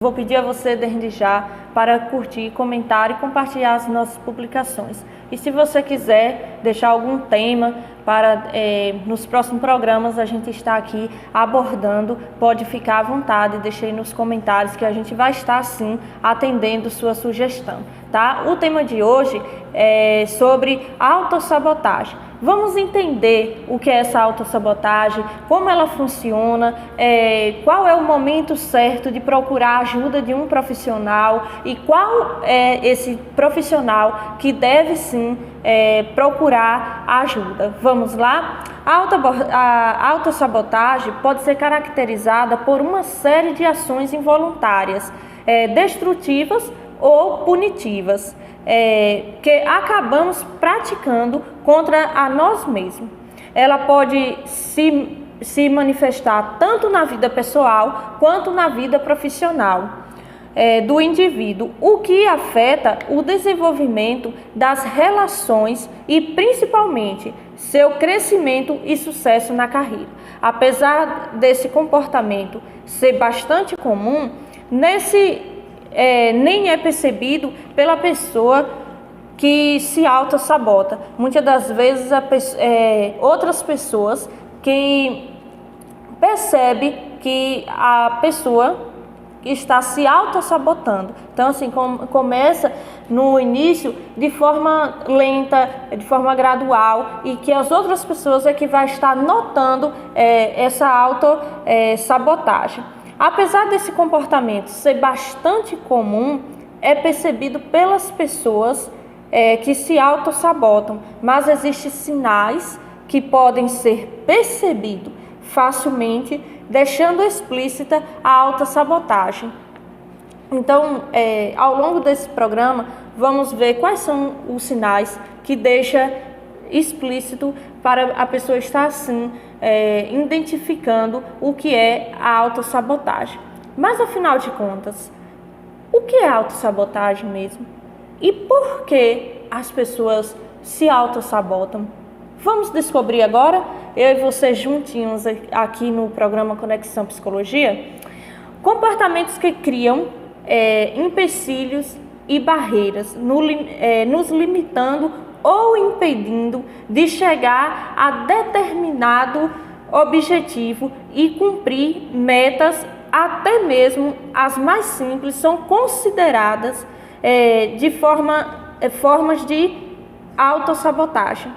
Vou pedir a você desde já para curtir, comentar e compartilhar as nossas publicações. E se você quiser deixar algum tema para nos próximos programas a gente está aqui abordando, pode ficar à vontade, deixe aí nos comentários que a gente vai estar sim atendendo sua sugestão, tá? O tema de hoje é sobre autossabotagem. Vamos entender o que é essa autossabotagem, como ela funciona, qual é o momento certo de procurar a ajuda de um profissional e qual é esse profissional que deve sim procurar ajuda. Vamos lá? A autossabotagem pode ser caracterizada por uma série de ações involuntárias, destrutivas ou punitivas, que acabamos praticando contra a nós mesmos. Ela pode se manifestar tanto na vida pessoal quanto na vida profissional do indivíduo, o que afeta o desenvolvimento das relações e principalmente seu crescimento e sucesso na carreira. Apesar desse comportamento ser bastante comum, nem é percebido pela pessoa que se autossabota. Muitas das vezes outras pessoas que percebem que a pessoa está se autossabotando. Então, assim, começa no início de forma lenta, de forma gradual, e que as outras pessoas é que vai estar notando essa autossabotagem. Apesar desse comportamento ser bastante comum, é percebido pelas pessoas que se autossabotam, mas existem sinais que podem ser percebidos facilmente, deixando explícita a autossabotagem. Então, ao longo desse programa, vamos ver quais são os sinais que deixam explícito para a pessoa estar assim, identificando o que é a autossabotagem. Mas, afinal de contas, o que é autossabotagem mesmo? E por que as pessoas se autossabotam? Vamos descobrir agora, eu e você juntinhos aqui no programa Conexão Psicologia, comportamentos que criam empecilhos e barreiras, nos limitando ou impedindo de chegar a determinado objetivo e cumprir metas, até mesmo as mais simples, são consideradas formas de autossabotagem.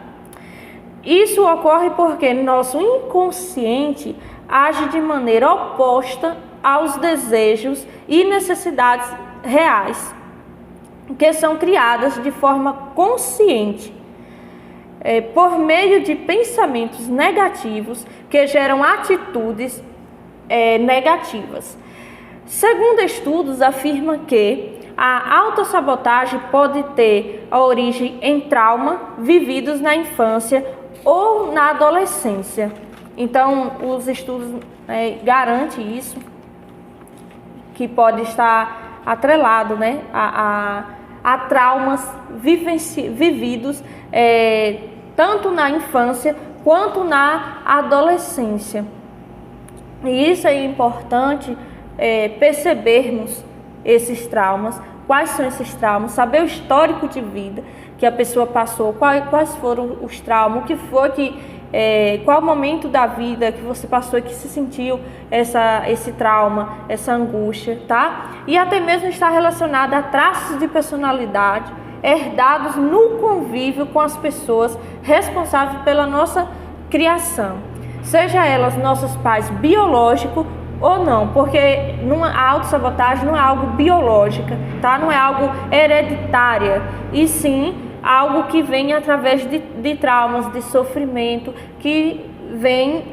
Isso ocorre porque nosso inconsciente age de maneira oposta aos desejos e necessidades reais, que são criadas de forma consciente, por meio de pensamentos negativos que geram atitudes negativas. Segundo estudos, afirma que a autossabotagem pode ter a origem em trauma vividos na infância ou na adolescência. Então, os estudos garantem isso, que pode estar atrelado, né, a traumas vividos tanto na infância quanto na adolescência. E isso é importante percebermos esses traumas, quais são esses traumas, saber o histórico de vida que a pessoa passou, quais foram os traumas, o que foi qual momento da vida que você passou e que se sentiu esse trauma, essa angústia, tá? E até mesmo está relacionado a traços de personalidade herdados no convívio com as pessoas responsáveis pela nossa criação, seja elas nossos pais biológicos ou não, porque a autossabotagem não é algo biológico, tá? Não é algo hereditária, e sim algo que vem através de traumas, de sofrimento, que vem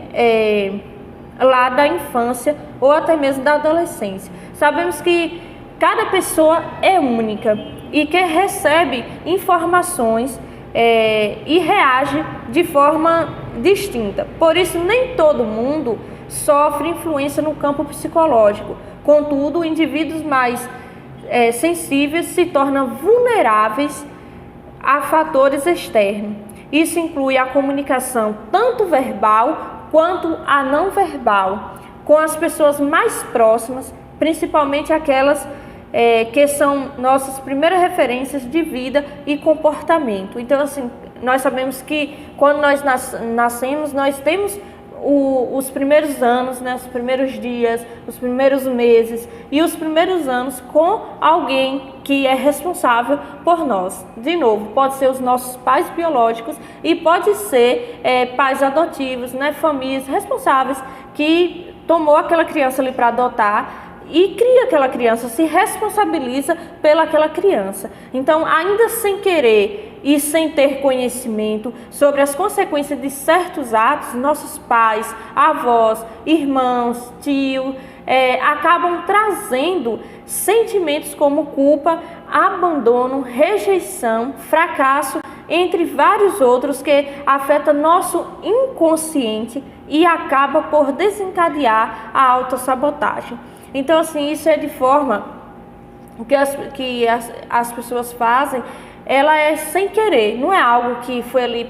lá da infância ou até mesmo da adolescência. Sabemos que cada pessoa é única e que recebe informações e reage de forma distinta. Por isso, nem todo mundo sofre influência no campo psicológico. Contudo, indivíduos mais sensíveis se tornam vulneráveis a fatores externos. Isso inclui a comunicação tanto verbal quanto a não verbal com as pessoas mais próximas principalmente aquelas que são nossas primeiras referências de vida e comportamento. Então, assim, nós sabemos que quando nós nascemos, nós temos os primeiros anos, né, os primeiros dias, os primeiros meses e os primeiros anos com alguém que é responsável por nós. De novo, pode ser os nossos pais biológicos e pode ser pais adotivos, né, famílias responsáveis que tomou aquela criança ali para adotar e cria aquela criança, se responsabiliza pelaquela criança. Então, ainda sem querer e sem ter conhecimento sobre as consequências de certos atos, nossos pais, avós, irmãos, tios, acabam trazendo sentimentos como culpa, abandono, rejeição, fracasso, entre vários outros que afetam nosso inconsciente e acaba por desencadear a autossabotagem. Então, assim, isso é de forma que as pessoas fazem, ela é sem querer, não é algo que foi ali,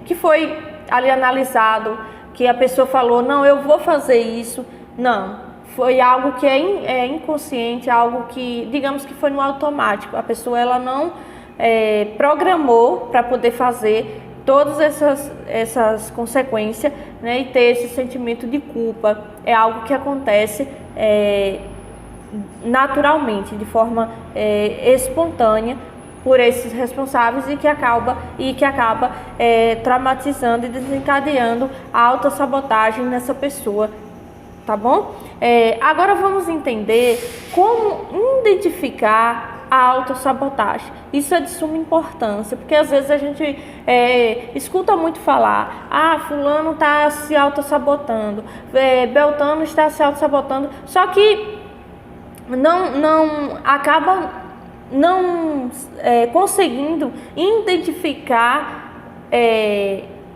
que foi ali analisado, que a pessoa falou, não, eu vou fazer isso. Não, foi algo que é inconsciente, algo que, digamos que foi no automático. A pessoa, ela não programou para poder fazer todas essas consequências, né, e ter esse sentimento de culpa. É algo que acontece naturalmente, de forma espontânea, por esses responsáveis e que acaba traumatizando e desencadeando a autossabotagem nessa pessoa, tá bom? Agora vamos entender como identificar a autossabotagem. Isso é de suma importância, porque às vezes a gente escuta muito falar, fulano está se autossabotando, Beltano está se autossabotando, só que não acaba conseguindo identificar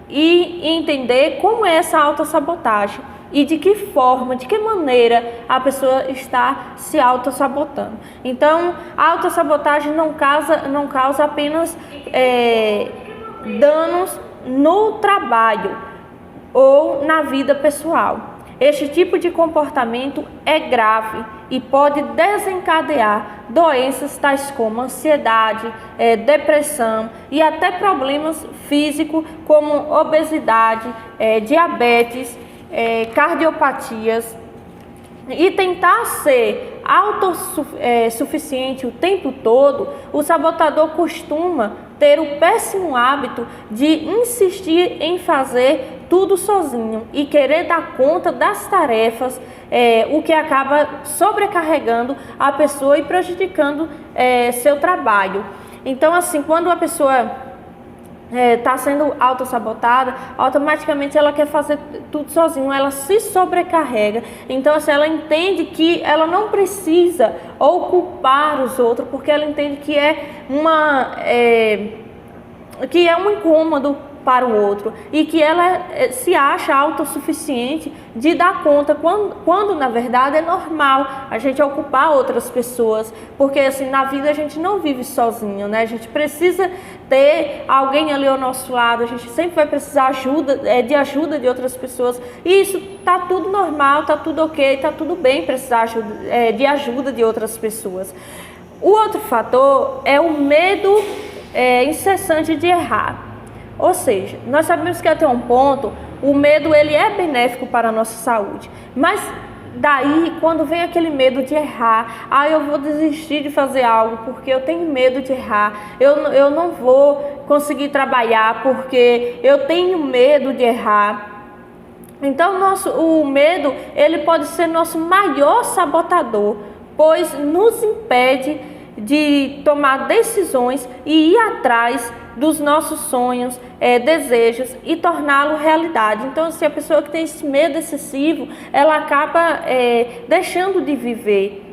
e entender como é essa autossabotagem e de que forma, de que maneira a pessoa está se autossabotando. Então, a autossabotagem não causa apenas danos no trabalho ou na vida pessoal. Este tipo de comportamento é grave e pode desencadear doenças tais como ansiedade, depressão e até problemas físicos como obesidade, diabetes, cardiopatias. E tentar ser autossuficiente o tempo todo, o sabotador costuma ter o péssimo hábito de insistir em fazer tudo sozinho e querer dar conta das tarefas, o que acaba sobrecarregando a pessoa e prejudicando seu trabalho. Então, assim, quando a pessoa está sendo autossabotada, automaticamente ela quer fazer tudo sozinha, ela se sobrecarrega. Então, assim, ela entende que ela não precisa ocupar os outros, porque ela entende que é um incômodo para o outro e que ela se acha autossuficiente de dar conta, quando na verdade é normal a gente ocupar outras pessoas, porque assim, na vida a gente não vive sozinho, né? A gente precisa ter alguém ali ao nosso lado, a gente sempre vai precisar de ajuda de outras pessoas, e isso tá tudo normal, tá tudo ok, tá tudo bem precisar de ajuda de outras pessoas. O outro fator é o medo incessante de errar. Ou seja, nós sabemos que até um ponto o medo ele é benéfico para a nossa saúde, mas daí quando vem aquele medo de errar, eu vou desistir de fazer algo porque eu tenho medo de errar, eu não vou conseguir trabalhar porque eu tenho medo de errar. Então o medo ele pode ser nosso maior sabotador, pois nos impede de tomar decisões e ir atrás dos nossos sonhos, desejos e torná-lo realidade. Então, se a pessoa que tem esse medo excessivo, ela acaba deixando de viver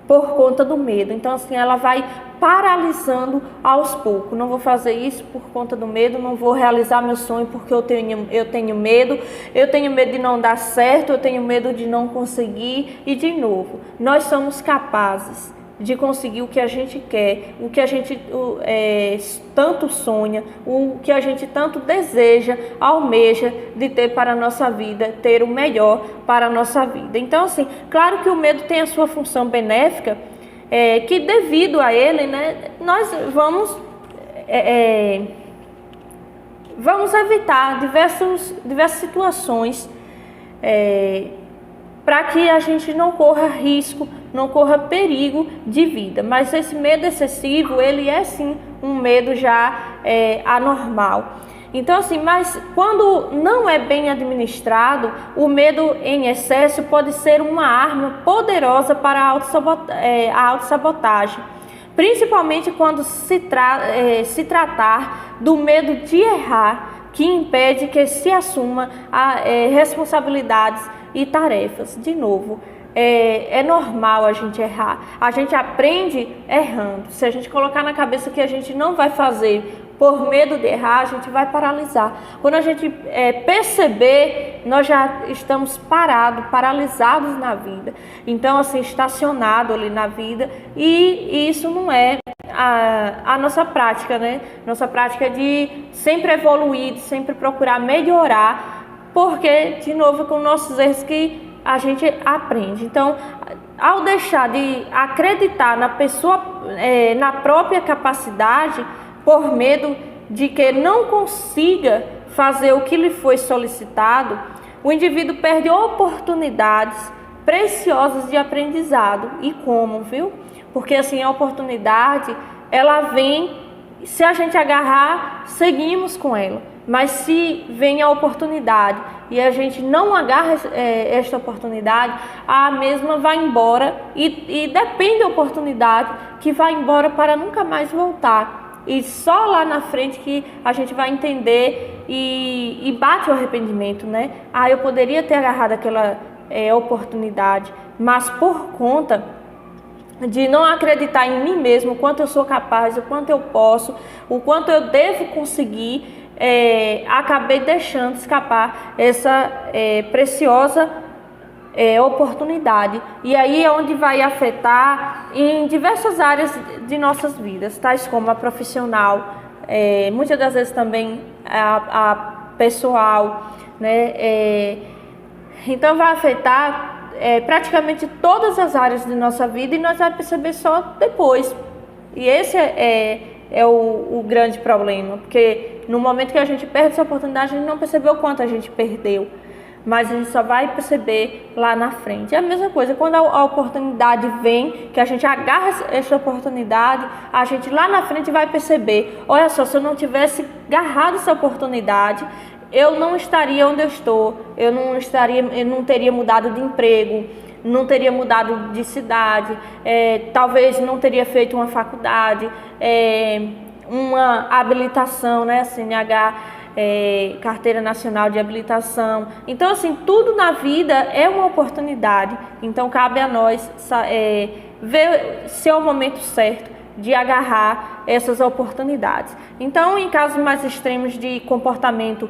por conta do medo. Então, assim, ela vai paralisando aos poucos. Não vou fazer isso por conta do medo, não vou realizar meu sonho porque eu tenho medo de não dar certo, eu tenho medo de não conseguir. E de novo, nós somos capazes de conseguir o que a gente quer, o que a gente tanto sonha, o que a gente tanto deseja, almeja de ter para a nossa vida, ter o melhor para a nossa vida. Então, assim, claro que o medo tem a sua função benéfica, que devido a ele, né, nós vamos evitar diversas situações para que a gente não corra risco, não corra perigo de vida. Mas esse medo excessivo, ele é sim um medo já anormal. Então, assim, mas quando não é bem administrado, o medo em excesso pode ser uma arma poderosa para a autossabotagem. Principalmente quando se tratar do medo de errar, que impede que se assuma responsabilidades e tarefas. De novo, é normal a gente errar. A gente aprende errando. Se a gente colocar na cabeça que a gente não vai fazer por medo de errar, a gente vai paralisar. Quando a gente perceber, nós já estamos paralisados na vida. Então, assim, estacionado ali na vida, e isso não é a nossa prática, né? Nossa prática é de sempre evoluir, de sempre procurar melhorar, porque, de novo, com nossos erros que a gente aprende. Então, ao deixar de acreditar na pessoa, na própria capacidade, por medo de que não consiga fazer o que lhe foi solicitado, o indivíduo perde oportunidades preciosas de aprendizado. E como, viu? Porque assim, a oportunidade, ela vem, se a gente agarrar, seguimos com ela. Mas se vem a oportunidade e a gente não agarra esta oportunidade, a mesma vai embora e depende da oportunidade que vai embora para nunca mais voltar. E só lá na frente que a gente vai entender e bate o arrependimento, né? Eu poderia ter agarrado aquela oportunidade, mas por conta de não acreditar em mim mesmo, o quanto eu sou capaz, o quanto eu posso, o quanto eu devo conseguir, acabei deixando escapar essa preciosa oportunidade. E aí é onde vai afetar em diversas áreas de nossas vidas, tais como a profissional, muitas das vezes também a pessoal, né? Então vai afetar praticamente todas as áreas de nossa vida e nós vamos perceber só depois. E esse é o grande problema, porque no momento que a gente perde essa oportunidade, a gente não percebeu o quanto a gente perdeu. Mas a gente só vai perceber lá na frente. É a mesma coisa, quando a oportunidade vem, que a gente agarra essa oportunidade, a gente lá na frente vai perceber, olha só, se eu não tivesse agarrado essa oportunidade, eu não estaria onde eu estou, eu não teria mudado de emprego, não teria mudado de cidade, talvez não teria feito uma faculdade, uma habilitação, né, CNH, Carteira Nacional de Habilitação. Então, assim, tudo na vida é uma oportunidade. Então, cabe a nós ver se é o momento certo de agarrar essas oportunidades. Então, em casos mais extremos de comportamento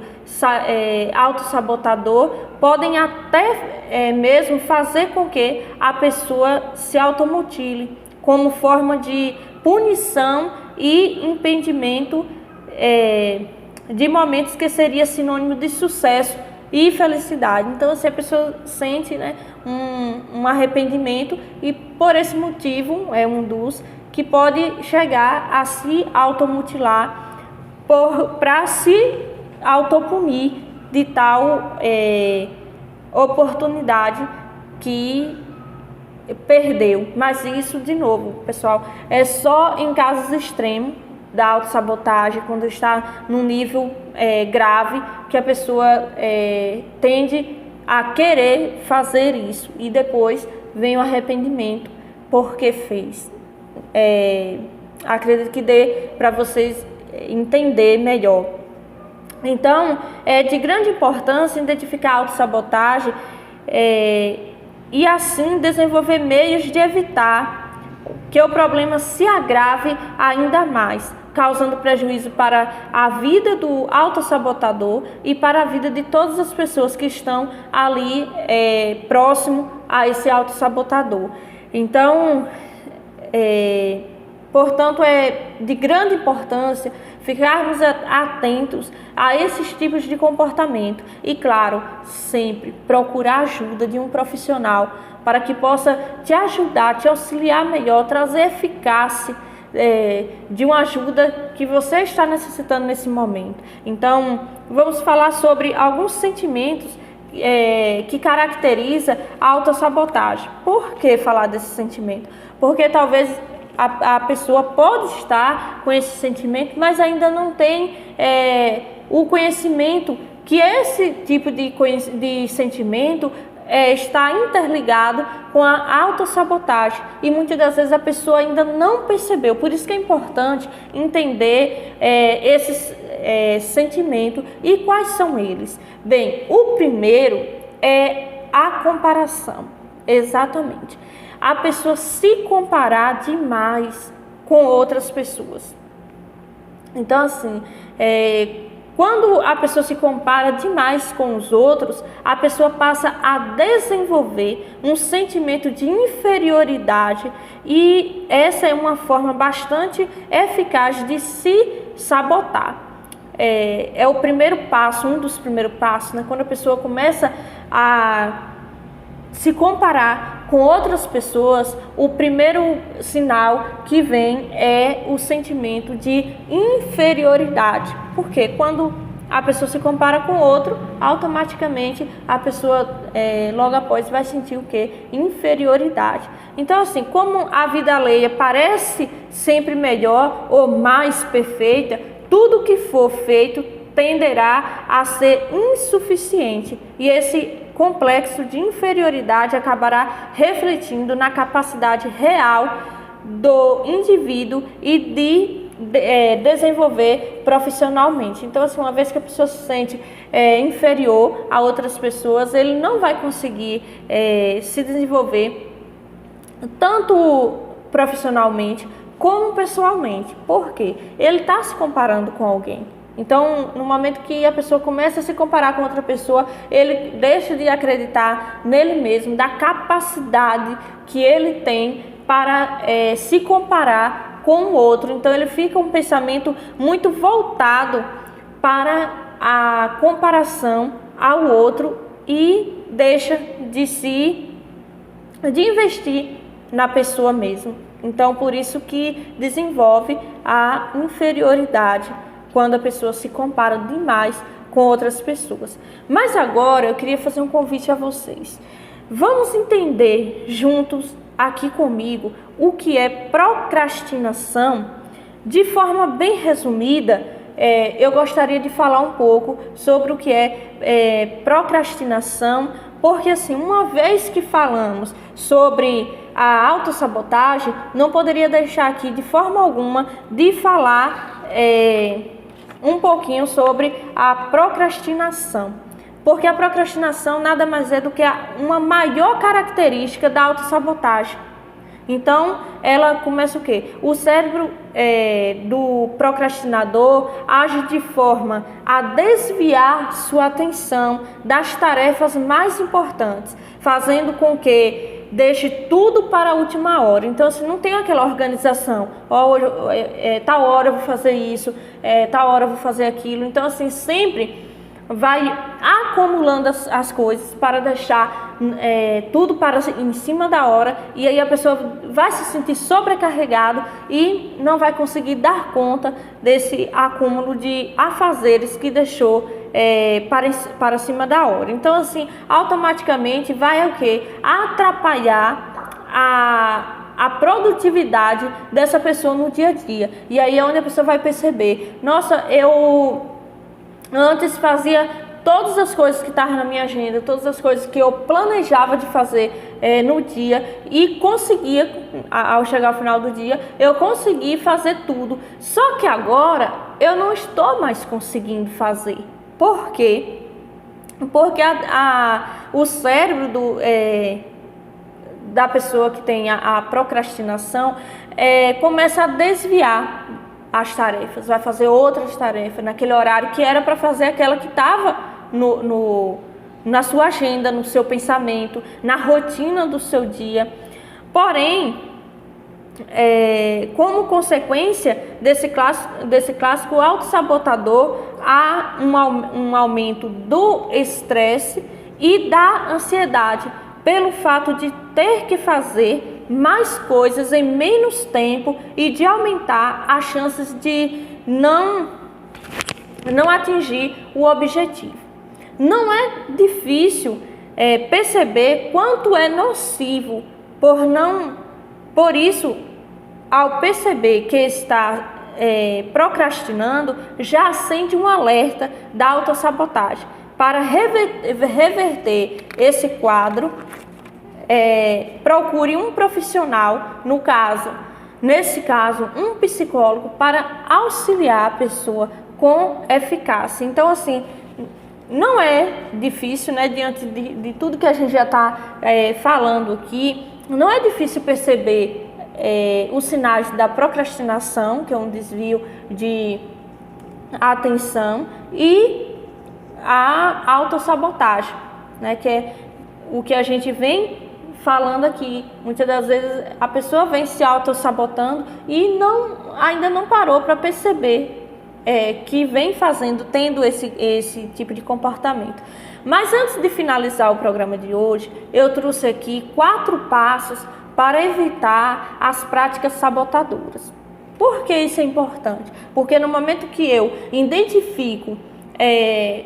autossabotador, podem até mesmo fazer com que a pessoa se automutile como forma de punição e impedimento de momentos que seria sinônimo de sucesso e felicidade. Então, assim, a pessoa sente, né, um arrependimento e por esse motivo é um dos que pode chegar a se automutilar para se autopunir de tal oportunidade que perdeu. Mas isso, de novo, pessoal, é só em casos extremos da autossabotagem, quando está num nível grave, que a pessoa tende a querer fazer isso e depois vem o arrependimento porque fez. Acredito que dê para vocês entender melhor. Então, é de grande importância identificar a autossabotagem e assim desenvolver meios de evitar que o problema se agrave ainda mais, causando prejuízo para a vida do autossabotador e para a vida de todas as pessoas que estão ali próximo a esse autossabotador. Então, Portanto, é de grande importância ficarmos atentos a esses tipos de comportamento e, claro, sempre procurar ajuda de um profissional para que possa te ajudar, te auxiliar melhor, trazer eficácia de uma ajuda que você está necessitando nesse momento. Então, vamos falar sobre alguns sentimentos que caracteriza a autossabotagem. Por que falar desse sentimento? Porque talvez a pessoa pode estar com esse sentimento, mas ainda não tem o conhecimento que esse tipo de sentimento está interligado com a autossabotagem, e muitas das vezes a pessoa ainda não percebeu. Por isso que é importante entender esses sentimentos e quais são eles. Bem, o primeiro é a comparação. Exatamente. A pessoa se comparar demais com outras pessoas. Então, assim, quando a pessoa se compara demais com os outros, a pessoa passa a desenvolver um sentimento de inferioridade, e essa é uma forma bastante eficaz de se sabotar. É o primeiro passo, um dos primeiros passos, né? Quando a pessoa começa a se comparar com outras pessoas, o primeiro sinal que vem é o sentimento de inferioridade. Porque quando a pessoa se compara com outro, automaticamente a pessoa logo após vai sentir o quê? Inferioridade. Então, assim, como a vida alheia parece sempre melhor ou mais perfeita, tudo que for feito tenderá a ser insuficiente, e esse complexo de inferioridade acabará refletindo na capacidade real do indivíduo e de desenvolver profissionalmente. Então, assim, uma vez que a pessoa se sente inferior a outras pessoas, ele não vai conseguir se desenvolver tanto profissionalmente como pessoalmente. Por quê? Ele está se comparando com alguém. Então, no momento que a pessoa começa a se comparar com outra pessoa, ele deixa de acreditar nele mesmo, da capacidade que ele tem para se comparar com o outro. Então, ele fica um pensamento muito voltado para a comparação ao outro e deixa de investir na pessoa mesmo. Então, por isso que desenvolve a inferioridade, quando a pessoa se compara demais com outras pessoas. Mas agora eu queria fazer um convite a vocês. Vamos entender juntos aqui comigo o que é procrastinação. De forma bem resumida, eu gostaria de falar um pouco sobre o que é procrastinação, porque assim, uma vez que falamos sobre a autossabotagem, não poderia deixar aqui de forma alguma de falar um pouquinho sobre a procrastinação, porque a procrastinação nada mais é do que uma maior característica da autossabotagem. Então, ela começa o quê? O cérebro do procrastinador age de forma a desviar sua atenção das tarefas mais importantes, fazendo com que deixe tudo para a última hora. Então, assim, não tem aquela organização. Tal hora eu vou fazer isso, tal hora eu vou fazer aquilo. Então, assim, sempre vai acumulando as coisas para deixar tudo em cima da hora, e aí a pessoa vai se sentir sobrecarregado e não vai conseguir dar conta desse acúmulo de afazeres que deixou para cima da hora. Então, assim, automaticamente vai o quê? Atrapalhar a produtividade dessa pessoa no dia a dia. E aí é onde a pessoa vai perceber: nossa, eu antes fazia todas as coisas que estavam na minha agenda, todas as coisas que eu planejava de fazer no dia, e conseguia, ao chegar ao final do dia, eu consegui fazer tudo. Só que agora eu não estou mais conseguindo fazer. Por quê? Porque o cérebro da pessoa que tem a procrastinação começa a desviar as tarefas, vai fazer outras tarefas naquele horário que era para fazer aquela que estava na sua agenda, no seu pensamento, na rotina do seu dia. Porém, como consequência desse clássico autossabotador, há um aumento do estresse e da ansiedade, pelo fato de ter que fazer mais coisas em menos tempo e de aumentar as chances de não atingir o objetivo. Não é difícil perceber quanto é nocivo, por isso, ao perceber que está procrastinando, já acende um alerta da autossabotagem. Para reverter esse quadro, procure um profissional, nesse caso, um psicólogo, para auxiliar a pessoa com eficácia. Então, assim, não é difícil, né, diante de tudo que a gente já está falando aqui, não é difícil perceber os sinais da procrastinação, que é um desvio de atenção, e a autossabotagem, né, que é o que a gente vem falando aqui. Muitas das vezes a pessoa vem se autossabotando e ainda não parou para perceber que vem tendo esse tipo de comportamento. Mas antes de finalizar o programa de hoje, eu trouxe aqui 4 passos para evitar as práticas sabotadoras. Por que isso é importante? Porque no momento que eu identifico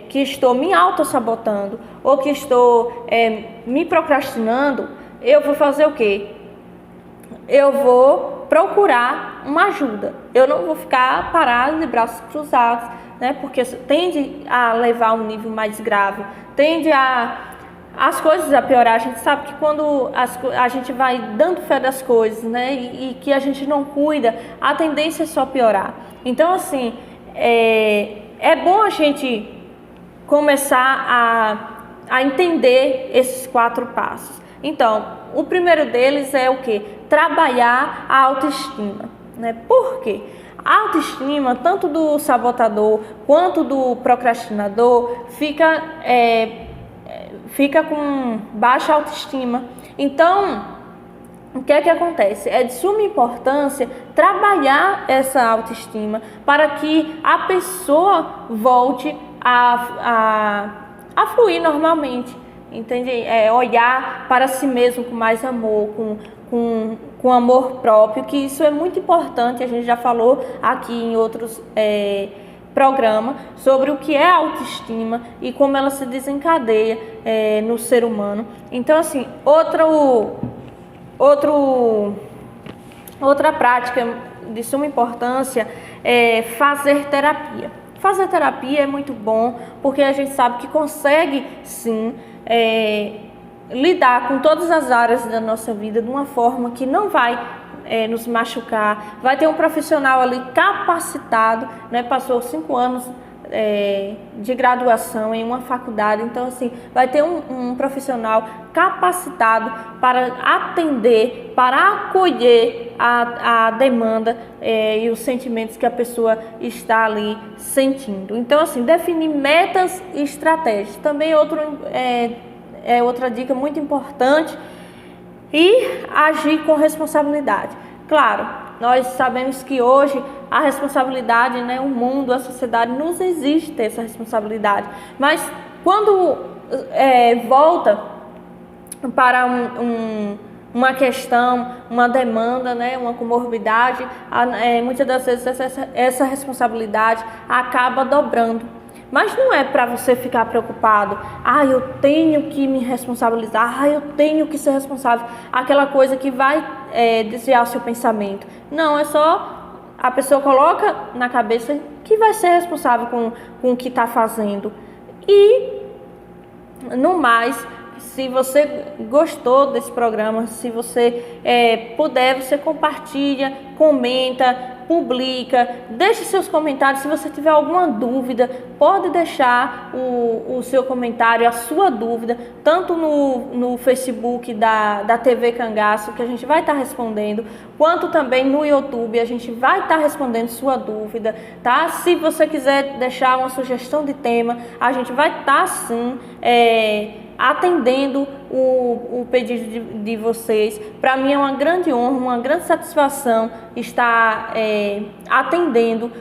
que estou me autossabotando ou que estou me procrastinando, eu vou fazer o quê? Eu vou procurar uma ajuda. Eu não vou ficar parado de braços cruzados, né? Porque tende a levar a um nível mais grave, tende as coisas a piorar. A gente sabe que quando a gente vai dando fé das coisas, né, e que a gente não cuida, a tendência é só piorar. Então, assim, é bom a gente começar a entender esses 4 passos. Então, o primeiro deles é o quê? Trabalhar a autoestima, né? Por quê? A autoestima, tanto do sabotador quanto do procrastinador, fica com baixa autoestima. Então, o que é que acontece? É de suma importância trabalhar essa autoestima para que a pessoa volte a fluir normalmente, entende? Olhar para si mesmo com mais amor, com amor próprio, que isso é muito importante. A gente já falou aqui em outros programa sobre o que é autoestima e como ela se desencadeia no ser humano. Então, assim, outra prática de suma importância é fazer terapia. Fazer terapia é muito bom, porque a gente sabe que consegue, sim, lidar com todas as áreas da nossa vida de uma forma que não vai nos machucar. Vai ter um profissional ali capacitado, né? Passou 5 anos de graduação em uma faculdade. Então, assim, vai ter um profissional capacitado para atender, para acolher a demanda e os sentimentos que a pessoa está ali sentindo. Então, assim, definir metas e estratégias. Também outra dica muito importante. E agir com responsabilidade. Claro, nós sabemos que hoje a responsabilidade, né, o mundo, a sociedade nos exige ter essa responsabilidade. Mas quando volta para uma questão, uma demanda, né, uma comorbidade, muitas das vezes essa responsabilidade acaba dobrando. Mas não é para você ficar preocupado, eu tenho que me responsabilizar, eu tenho que ser responsável, aquela coisa que vai desviar o seu pensamento. Não, é só a pessoa coloca na cabeça que vai ser responsável com o que está fazendo. E, no mais, se você gostou desse programa, se você puder, você compartilha, comenta, publica, deixe seus comentários. Se você tiver alguma dúvida, pode deixar o seu comentário, a sua dúvida, tanto no Facebook da TV Cangaço, que a gente vai estar respondendo, quanto também no YouTube, a gente vai estar respondendo sua dúvida, tá? Se você quiser deixar uma sugestão de tema, a gente vai estar sim atendendo o pedido de vocês. Para mim é uma grande honra, uma grande satisfação estar atendendo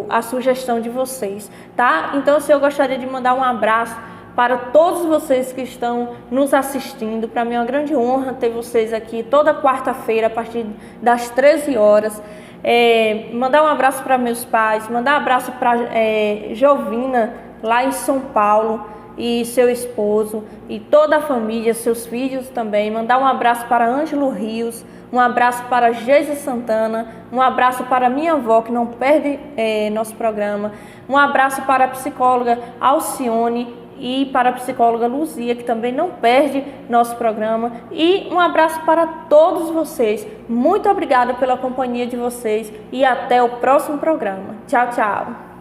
a sugestão de vocês, tá? Então, eu gostaria de mandar um abraço para todos vocês que estão nos assistindo. Para mim é uma grande honra ter vocês aqui toda quarta-feira a partir das 13 horas. Mandar um abraço para meus pais, mandar um abraço para Jovina, lá em São Paulo, e seu esposo, e toda a família, seus filhos também. Mandar um abraço para Ângelo Rios, um abraço para Geise Santana, um abraço para minha avó, que não perde nosso programa, um abraço para a psicóloga Alcione, e para a psicóloga Luzia, que também não perde nosso programa. E um abraço para todos vocês. Muito obrigada pela companhia de vocês e até o próximo programa. Tchau, tchau.